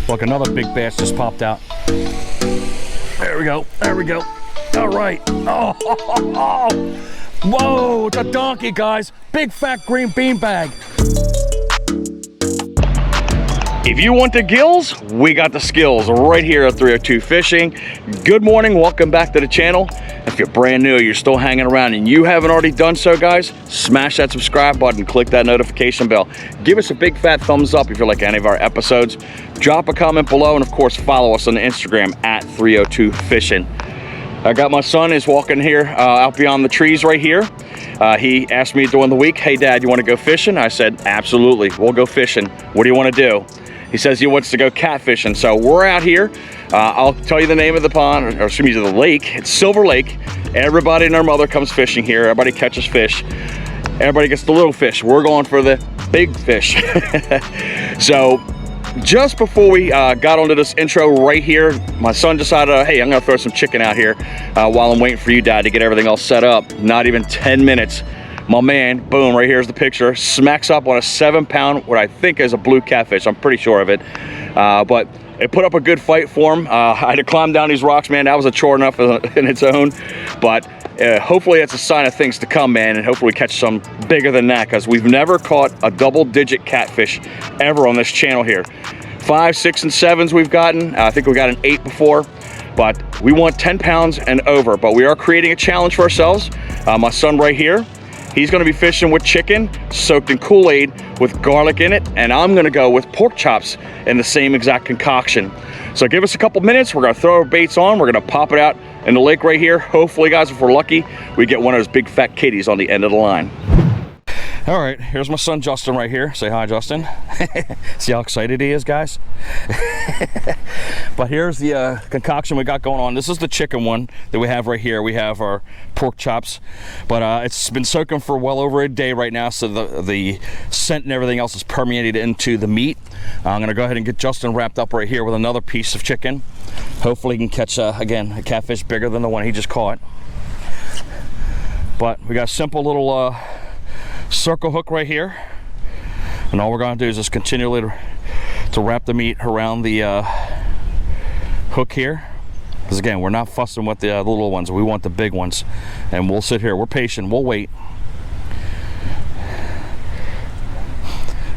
Look, another big bass just popped out. There we go. There we go. All right. Oh, whoa, it's a donkey, guys. Big fat green beanbag. If you want the gills, we got the skills right here at 302 Fishing. Good morning, welcome back to the channel. If you're brand new, you're still hanging around and you haven't already done so, guys, smash that subscribe button, click that notification bell. Give us a big fat thumbs up if you like any of our episodes. Drop a comment below, and of course, follow us on Instagram at 302 Fishing. I got my son is walking here out beyond the trees right here. He asked me during the week, hey Dad, you want to go fishing? I said, absolutely, we'll go fishing. What do you want to do? He says he wants to go catfishing. So we're out here. I'll tell you the name of the pond, or excuse me, the lake. It's Silver Lake. Everybody and their mother comes fishing here. Everybody catches fish. Everybody gets the little fish. We're going for the big fish. So just before we got onto this intro right here, my son decided, hey, I'm gonna throw some chicken out here while I'm waiting for you, Dad, to get everything all set up. Not even 10 minutes. My man, boom, right here's the picture, smacks up on a 7-pound, what I think is a blue catfish. I'm pretty sure of it. But it put up a good fight for him. I had to climb down these rocks, man. That was a chore enough in its own. But hopefully it's a sign of things to come, man. And hopefully we catch some bigger than that, because we've never caught a double-digit catfish ever on this channel here. 5, 6, and 7s we've gotten. I think we got an 8 before. But we want 10 pounds and over. But we are creating a challenge for ourselves. My son right here, he's gonna be fishing with chicken soaked in Kool-Aid with garlic in it, and I'm gonna go with pork chops in the same exact concoction. So give us a couple minutes, we're gonna throw our baits on, we're gonna pop it out in the lake right here. Hopefully, guys, if we're lucky, we get one of those big fat kitties on the end of the line. All right, here's my son Justin right here. Say hi, Justin. See how excited he is, guys? But here's the concoction we got going on. This is the chicken one that we have right here. We have our pork chops, but it's been soaking for well over a day right now, so the scent and everything else is permeated into the meat. I'm gonna go ahead and get Justin wrapped up right here with another piece of chicken. Hopefully he can catch, again, a catfish bigger than the one he just caught. But we got a simple little circle hook right here, and all we're going to do is just continually to wrap the meat around the hook here, because again, we're not fussing with the little ones. We want the big ones, and we'll sit here, we're patient, we'll wait,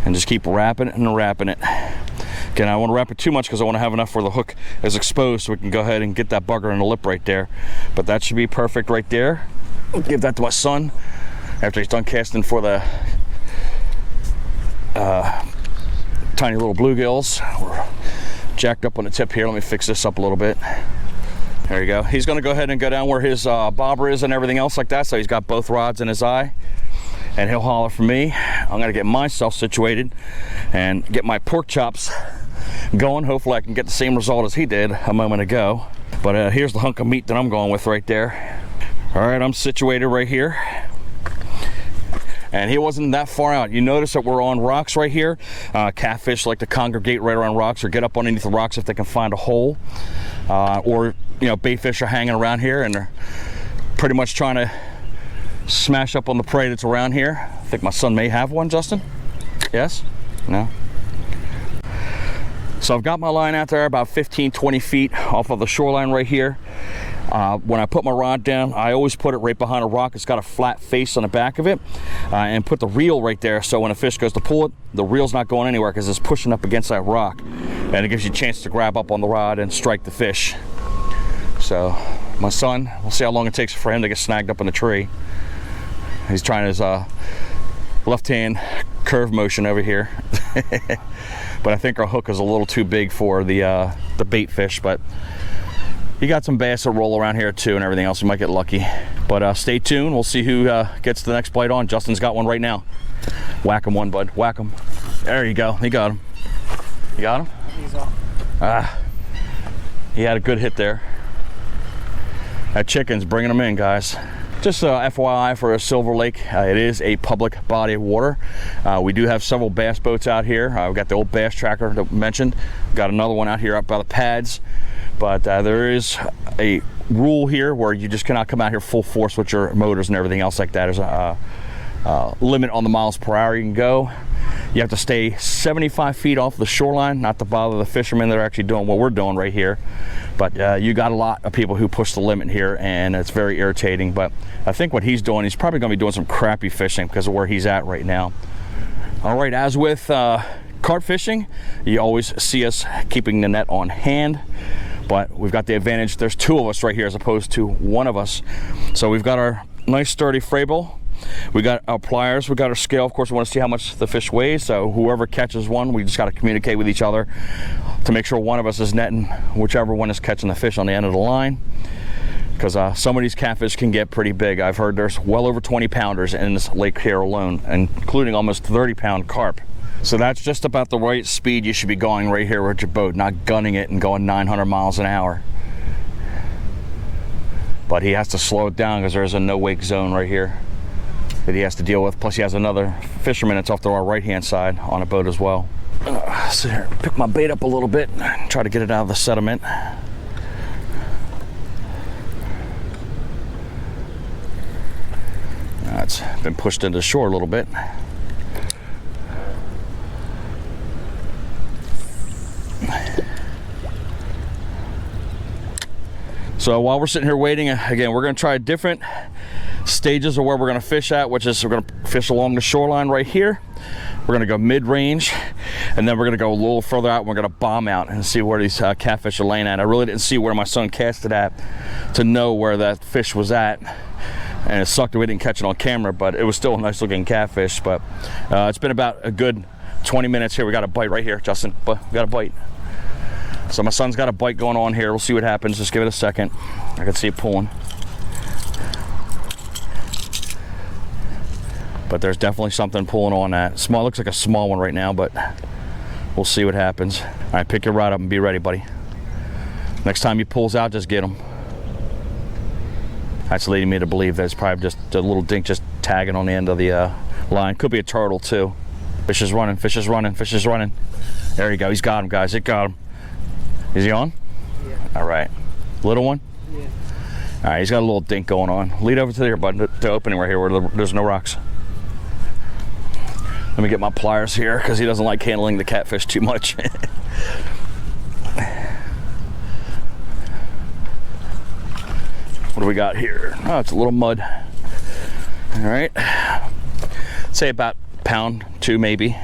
and just keep wrapping it and wrapping it. Again, I don't want to wrap it too much because I want to have enough where the hook is exposed so we can go ahead and get that bugger in the lip right there. But that should be perfect right there. I'll give that to my son after he's done casting for the tiny little bluegills. We're jacked up on the tip here. Let me fix this up a little bit. There you go. He's going to go ahead and go down where his bobber is and everything else like that, so he's got both rods in his eye, and he'll holler for me. I'm going to get myself situated and get my pork chops going. Hopefully I can get the same result as he did a moment ago. But here's the hunk of meat that I'm going with right there. All right, I'm situated right here, and he wasn't that far out. You notice that we're on rocks right here. Catfish like to congregate right around rocks or get up underneath the rocks if they can find a hole. Or, you know, bait fish are hanging around here and they're pretty much trying to smash up on the prey that's around here. I think my son may have one, Justin? Yes? No? So I've got my line out there about 15, 20 feet off of the shoreline right here. When I put my rod down, I always put it right behind a rock. It's got a flat face on the back of it, and put the reel right there, so when a fish goes to pull it, the reel's not going anywhere because it's pushing up against that rock, and it gives you a chance to grab up on the rod and strike the fish. So my son, we'll see how long it takes for him to get snagged up in the tree. He's trying his left hand curve motion over here. But I think our hook is a little too big for the bait fish, but you got some bass that roll around here too and everything else. You might get lucky. But stay tuned. We'll see who gets the next bite on. Justin's got one right now. Whack him one, bud. Whack him. There you go. He got him. You got him? He's off. He had a good hit there. That chicken's bringing them in, guys. Just FYI for a Silver Lake, it is a public body of water. We do have several bass boats out here. We've got the old bass tracker that we mentioned. We've got another one out here up by the pads. But there is a rule here where you just cannot come out here full force with your motors and everything else like that. There's limit on the miles per hour you can go. You have to stay 75 feet off the shoreline, not to bother the fishermen that are actually doing what we're doing right here. But you got a lot of people who push the limit here, and it's very irritating. But I think what he's doing, he's probably going to be doing some crappie fishing because of where he's at right now. All right, as with carp fishing, you always see us keeping the net on hand. But we've got the advantage, there's two of us right here as opposed to one of us. So we've got our nice sturdy Frabill. We got our pliers, we got our scale. Of course, we want to see how much the fish weighs, so whoever catches one, we just got to communicate with each other to make sure one of us is netting whichever one is catching the fish on the end of the line, because some of these catfish can get pretty big. I've heard there's well over 20 pounders in this lake here alone, including almost 30-pound carp. So that's just about the right speed you should be going right here with your boat, not gunning it and going 900 miles an hour. But he has to slow it down because there's a no-wake zone right here that he has to deal with. Plus he has another fisherman that's off to our right-hand side on a boat as well. So here, pick my bait up a little bit, try to get it out of the sediment. It's been pushed into shore a little bit. So while we're sitting here waiting, again, we're going to try different stages of where we're going to fish at, which is we're going to fish along the shoreline right here. We're going to go mid-range, and then we're going to go a little further out. And we're going to bomb out and see where these catfish are laying at. I really didn't see where my son cast it at to know where that fish was at, and it sucked that we didn't catch it on camera, but it was still a nice looking catfish. But it's been about a good 20 minutes here. We got a bite right here, Justin. But we got a bite. So my son's got a bite going on here. We'll see what happens. Just give it a second. I can see it pulling. But there's definitely something pulling on that. Small, looks like a small one right now, but we'll see what happens. All right, pick your rod up and be ready, buddy. Next time he pulls out, just get him. That's leading me to believe that it's probably just a little dink just tagging on the end of the line. Could be a turtle too. Fish is running, fish is running, fish is running. There you go, he's got him, guys, it got him. Is he on? Yeah. All right. Little one? Yeah. All right, he's got a little dink going on. Lead over to there, bud, to opening right here where there's no rocks. Let me get my pliers here because he doesn't like handling the catfish too much. What do we got here? Oh, it's a little mud. All right. Say about a pound, 2 maybe.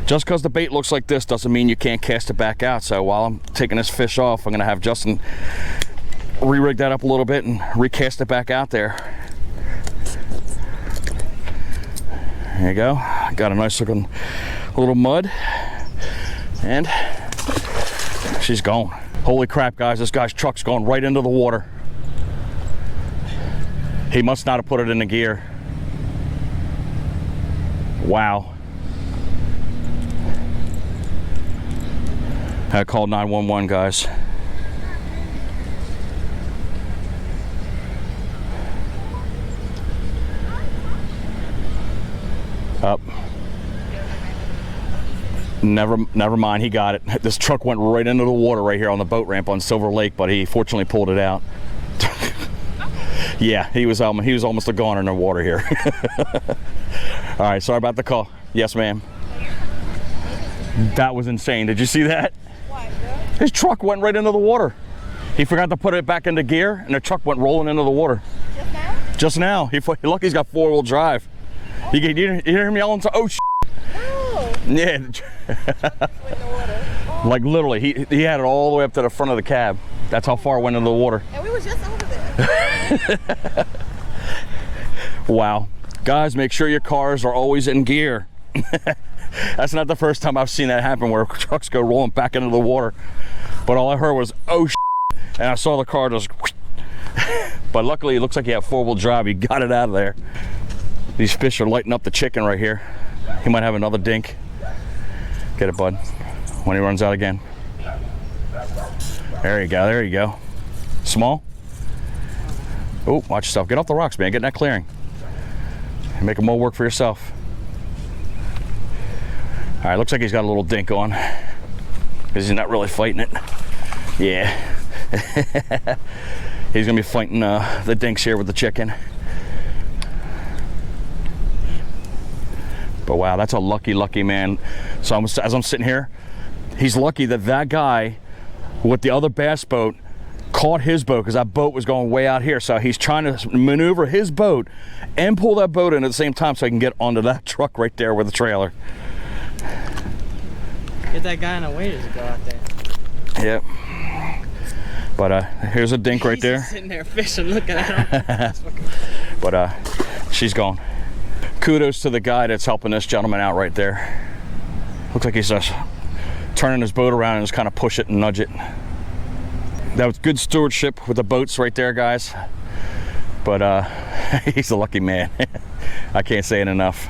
Just because the bait looks like this doesn't mean you can't cast it back out. So while I'm taking this fish off, I'm gonna have Justin re-rig that up a little bit and recast it back out there. There you go. Got a nice looking little mud, and she's gone. Holy crap, guys, this guy's truck's going right into the water. He must not have put it in the gear. Wow. I called 911, guys. Up. Never mind, he got it. This truck went right into the water right here on the boat ramp on Silver Lake, but he fortunately pulled it out. Yeah, he was almost a goner in the water here. All right, sorry about the call. Yes, ma'am. That was insane. Did you see that? His truck went right into the water. He forgot to put it back into gear, and the truck went rolling into the water. Just now? Just now. Look, he's got 4-wheel drive. Oh. You hear him yelling, oh, shit. Oh. Yeah. Went in the water. Oh. Like literally, he had it all the way up to the front of the cab. That's how far it went into the water. And we were just over there. Wow. Guys, make sure your cars are always in gear. That's not the first time I've seen that happen where trucks go rolling back into the water. But all I heard was, oh shit, and I saw the car just but luckily it looks like he had 4-wheel drive. He got it out of there. These fish are lighting up the chicken right here. He might have another dink. Get it, bud, when he runs out again. There you go, there you go. Small? Oh, watch yourself. Get off the rocks, man. Get in that clearing. Make more work for yourself. All right, looks like he's got a little dink on because he's not really fighting it. Yeah. He's gonna be fighting the dinks here with the chicken. But wow, that's a lucky man. So as I'm sitting here, he's lucky that that guy with the other bass boat caught his boat, because that boat was going way out here. So he's trying to maneuver his boat and pull that boat in at the same time so he can get onto that truck right there with the trailer. Get that guy on a waiter to go out there. Yep. But here's a dink right there. He's sitting there fishing, looking at him. But she's gone. Kudos to the guy that's helping this gentleman out right there. Looks like he's just turning his boat around and just kind of push it and nudge it. That was good stewardship with the boats right there, guys. But he's a lucky man. I can't say it enough.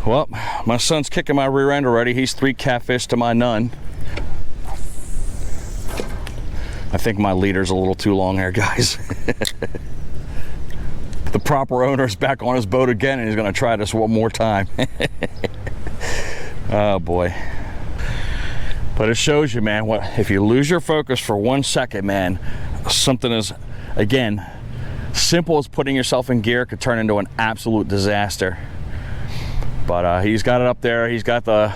Well, my son's kicking my rear end already. He's 3 catfish to my none. I think my leader's a little too long here, guys. The proper owner's back on his boat again, and he's gonna try this one more time. Oh boy. But it shows you, man, what if you lose your focus for 1 second, man, something as, again, simple as putting yourself in gear could turn into an absolute disaster. But he's got it up there. He's got the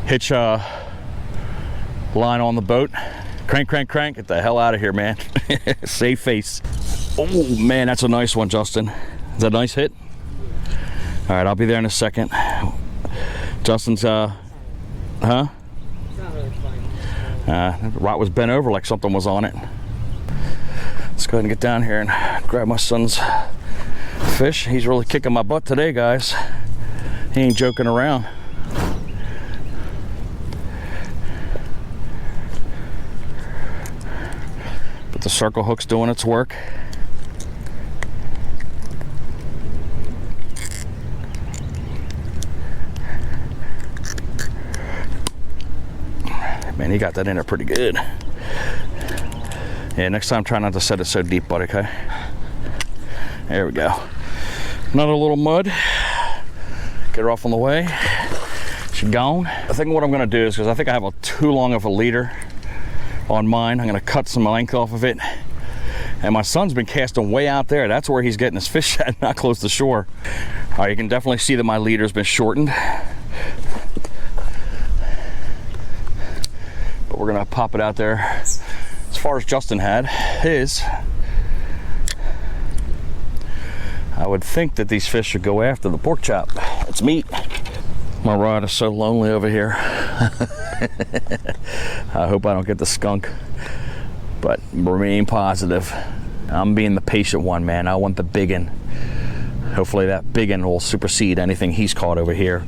hitch line on the boat. Crank, get the hell out of here, man. Save face. Oh man, that's a nice one, Justin. Is that a nice hit? All right, I'll be there in a second. Justin's huh? It's not really fun. The rod was bent over like something was on it. Let's go ahead and get down here and grab my son's fish. He's really kicking my butt today, guys. He ain't joking around. But the circle hook's doing its work. Man, he got that in there pretty good. Yeah, next time try not to set it so deep, buddy, okay? There we go. Another little mud. Get her off on the way. She's gone. I think what I'm gonna do is, because I think I have too long of a leader on mine, I'm gonna cut some length off of it. And my son's been casting way out there. That's where he's getting his fish at, not close to shore. All right, you can definitely see that my leader's been shortened. But we're gonna pop it out there as far as Justin had his. I would think that these fish should go after the pork chop. It's meat. My rod is so lonely over here. I hope I don't get the skunk, but remain positive. I'm being the patient one, man. I want the biggin. Hopefully that biggin will supersede anything he's caught over here.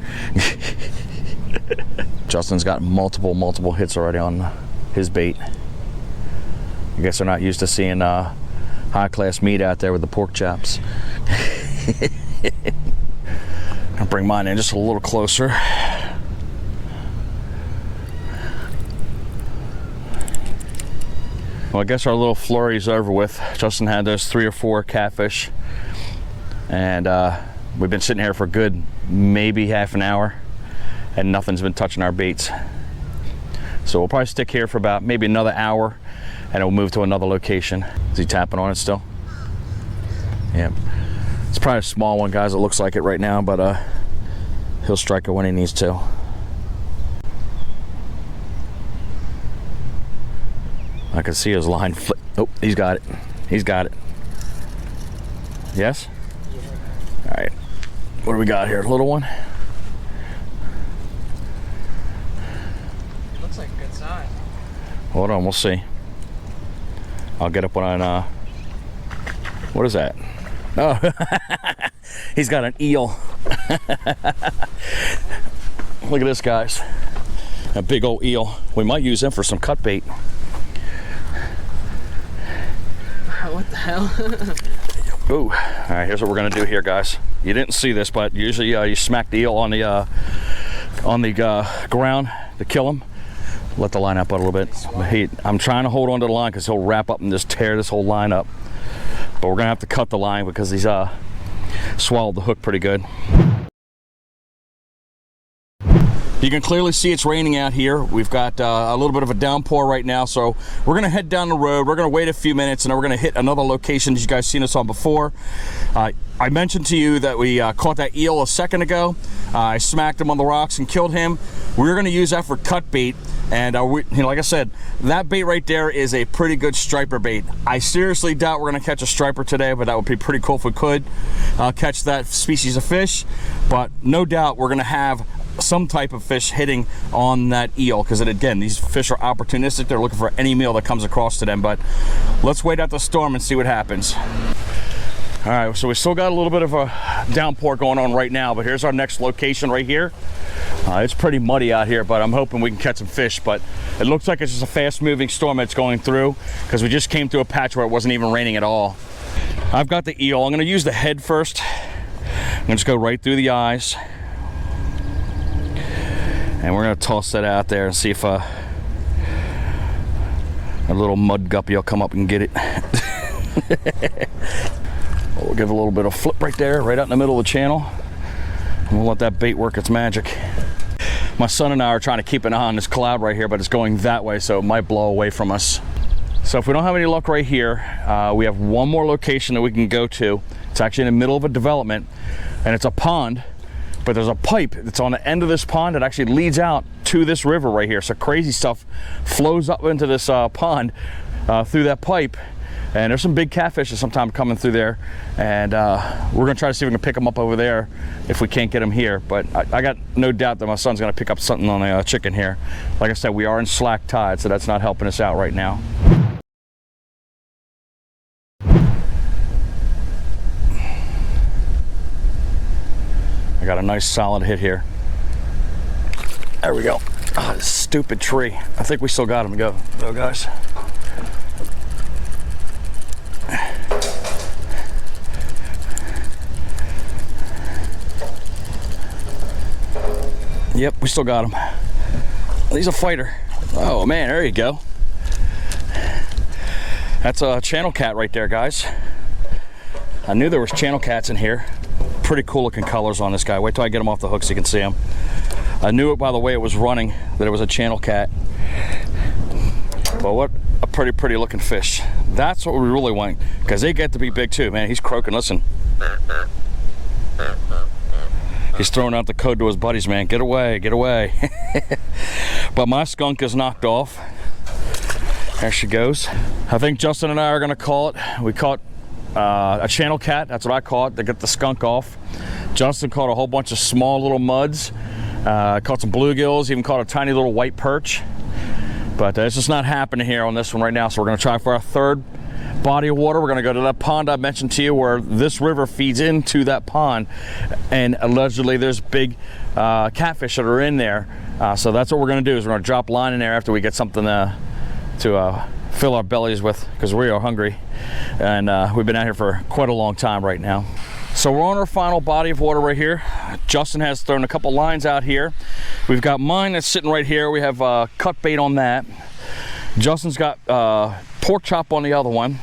Justin's got multiple hits already on his bait. I guess they're not used to seeing high-class meat out there with the pork chops. I'll bring mine in just a little closer. Well, I guess our little flurry's over with. Justin had those 3 or 4 catfish, and we've been sitting here for a good maybe half an hour, and nothing's been touching our baits. So we'll probably stick here for about maybe another hour, and we'll move to another location. Is he tapping on it still? Yeah. It's probably a small one, guys. It looks like it right now, but he'll strike it when he needs to. I can see his line flip. Oh, he's got it. He's got it. Yes? Yeah. All right. What do we got here? Little one? Looks like a good size. Hold on, we'll see. I'll get up on what is that? Oh, he's got an eel. Look at this, guys. A big old eel. We might use him for some cut bait. What the hell? Ooh. All right, here's what we're gonna do here, guys. You didn't see this, but usually you smack the eel on the ground to kill him. Let the line up a little bit. I'm trying to hold on to the line because he'll wrap up and just tear this whole line up. But we're gonna have to cut the line because he's swallowed the hook pretty good. You can clearly see it's raining out here. We've got a little bit of a downpour right now, so we're gonna head down the road. We're gonna wait a few minutes, and then we're gonna hit another location that you guys seen us on before. I mentioned to you that we caught that eel a second ago. I smacked him on the rocks and killed him. We're gonna use that for cut bait, and like I said, that bait right there is a pretty good striper bait. I seriously doubt we're gonna catch a striper today, but that would be pretty cool if we could catch that species of fish. But no doubt we're gonna have some type of fish hitting on that eel, because again, these fish are opportunistic. They're looking for any meal that comes across to them. But let's wait out the storm and see what happens. All right, so we still got a little bit of a downpour going on right now, but here's our next location right here. It's pretty muddy out here, but I'm hoping we can catch some fish. But it looks like it's just a fast moving storm that's going through, because we just came through a patch where it wasn't even raining at all. I've got the eel. I'm gonna use the head first. I'm gonna just go right through the eyes. And we're gonna toss that out there and see if a little mud guppy will come up and get it. We'll give a little bit of flip right there, right out in the middle of the channel. And we'll let that bait work its magic. My son and I are trying to keep an eye on this cloud right here, but it's going that way, so it might blow away from us. So if we don't have any luck right here, we have one more location that we can go to. It's actually in the middle of a development, and it's a pond. But there's a pipe that's on the end of this pond that actually leads out to this river right here. So crazy stuff flows up into this pond through that pipe. And there's some big catfish sometimes coming through there. And we're gonna try to see if we can pick them up over there if we can't get them here. But I got no doubt that my son's gonna pick up something on a chicken here. Like I said, we are in slack tide, so that's not helping us out right now. Got a nice solid hit here. There we go. Oh, this stupid tree. I think we still got him. Go guys. Yep, we still got him. He's a fighter. Oh man, there you go. That's a channel cat right there, guys. I knew there was channel cats in here. Pretty cool looking colors on this guy. Wait till I get him off the hook so you can see him. I knew it by the way it was running that it was a channel cat. But what a pretty looking fish. That's what we really want, because they get to be big too, man. He's croaking. Listen. He's throwing out the code to his buddies, man. Get away, get away. But my skunk is knocked off. There she goes. I think Justin and I are gonna call it. We caught a channel cat, that's what I caught, to get the skunk off. Justin caught a whole bunch of small little muds, caught some bluegills, even caught a tiny little white perch. But it's just not happening here on this one right now, so we're gonna try for our third body of water. We're gonna go to that pond I mentioned to you where this river feeds into that pond, and allegedly there's big catfish that are in there. So that's what we're gonna do, is we're gonna drop line in there after we get something to fill our bellies with, because we are hungry, and we've been out here for quite a long time right now. So we're on our final body of water right here. Justin has thrown a couple lines out here. We've got mine that's sitting right here. We have cut bait on that. Justin's got pork chop on the other one,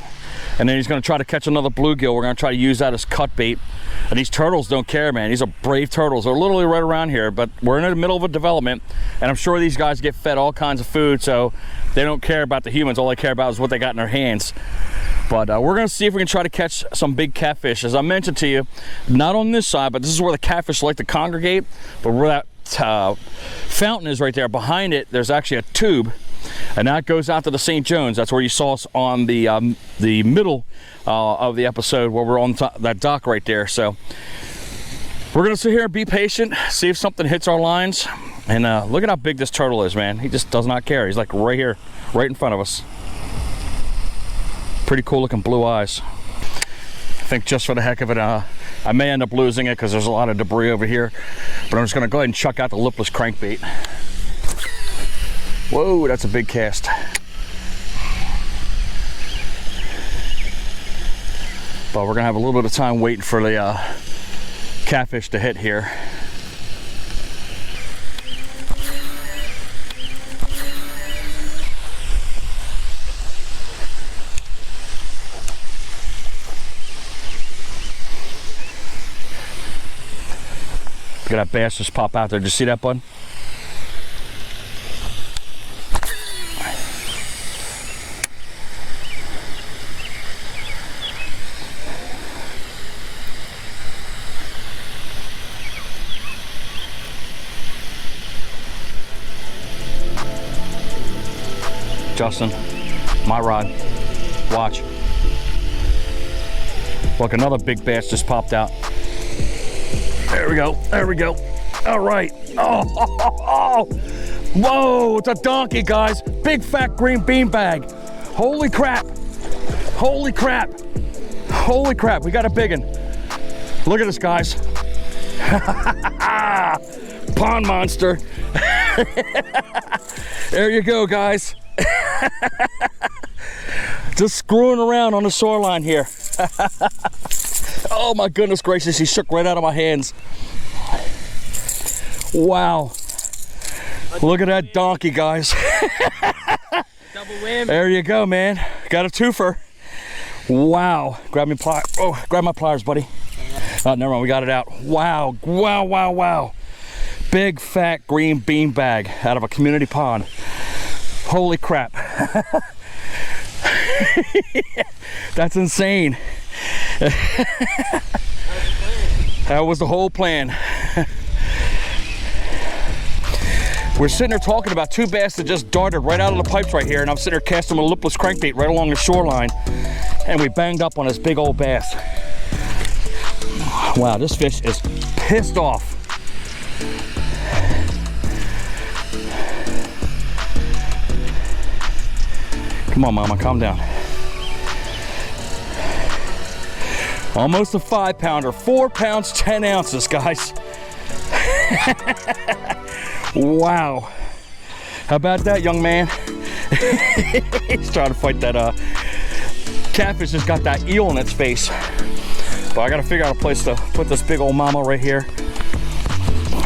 and then he's going to try to catch another bluegill. We're going to try to use that as cut bait. And these turtles don't care, man. These are brave turtles. They're literally right around here, but we're in the middle of a development, and I'm sure these guys get fed all kinds of food, so they don't care about the humans. All they care about is what they got in their hands. But we're gonna see if we can try to catch some big catfish. As I mentioned to you, not on this side, but this is where the catfish like to congregate. But where that fountain is right there, behind it, there's actually a tube, and that goes out to the St. Jones. That's where you saw us on the middle of the episode, where we're on that dock right there. So we're gonna sit here and be patient, see if something hits our lines. And look at how big this turtle is, man. He just does not care. He's like right here, right in front of us. Pretty cool looking blue eyes. I think just for the heck of it, I may end up losing it because there's a lot of debris over here. But I'm just gonna go ahead and chuck out the lipless crankbait. Whoa, that's a big cast. But we're gonna have a little bit of time waiting for the catfish to hit here. Look at that bass just pop out there. Did you see that, bud? Justin, my rod. Watch. Look, another big bass just popped out. There we go. There we go. All right. Oh, whoa, it's a donkey, guys. Big fat green beanbag. Holy crap. Holy crap. Holy crap. We got a big one. Look at this, guys. Pond monster. There you go, guys. Just screwing around on the shoreline here. Oh my goodness gracious, he shook right out of my hands. Wow. Look at that donkey, guys. Double whammy. There you go, man. Got a twofer. Wow. Grab me grab my pliers, buddy. Oh, never mind, we got it out. Wow, wow, wow, wow. Big fat green beanbag out of a community pond. Holy crap. That's insane. That was the whole plan. We're sitting there talking about two bass that just darted right out of the pipes right here, and I'm sitting there casting a lipless crankbait right along the shoreline, and we banged up on this big old bass. Wow, this fish is pissed off. Come on, mama, calm down. Almost a 5-pounder, 4 pounds, 10 ounces, guys. Wow. How about that, young man? He's trying to fight that catfish has got that eel in its face. But I gotta figure out a place to put this big old mama right here.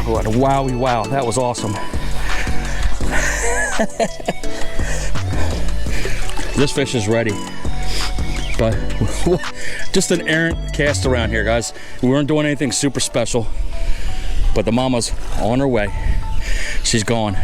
What a wowie wow, that was awesome. This fish is ready. But just an errant cast around here, guys. We weren't doing anything super special, but the mama's on her way. She's gone.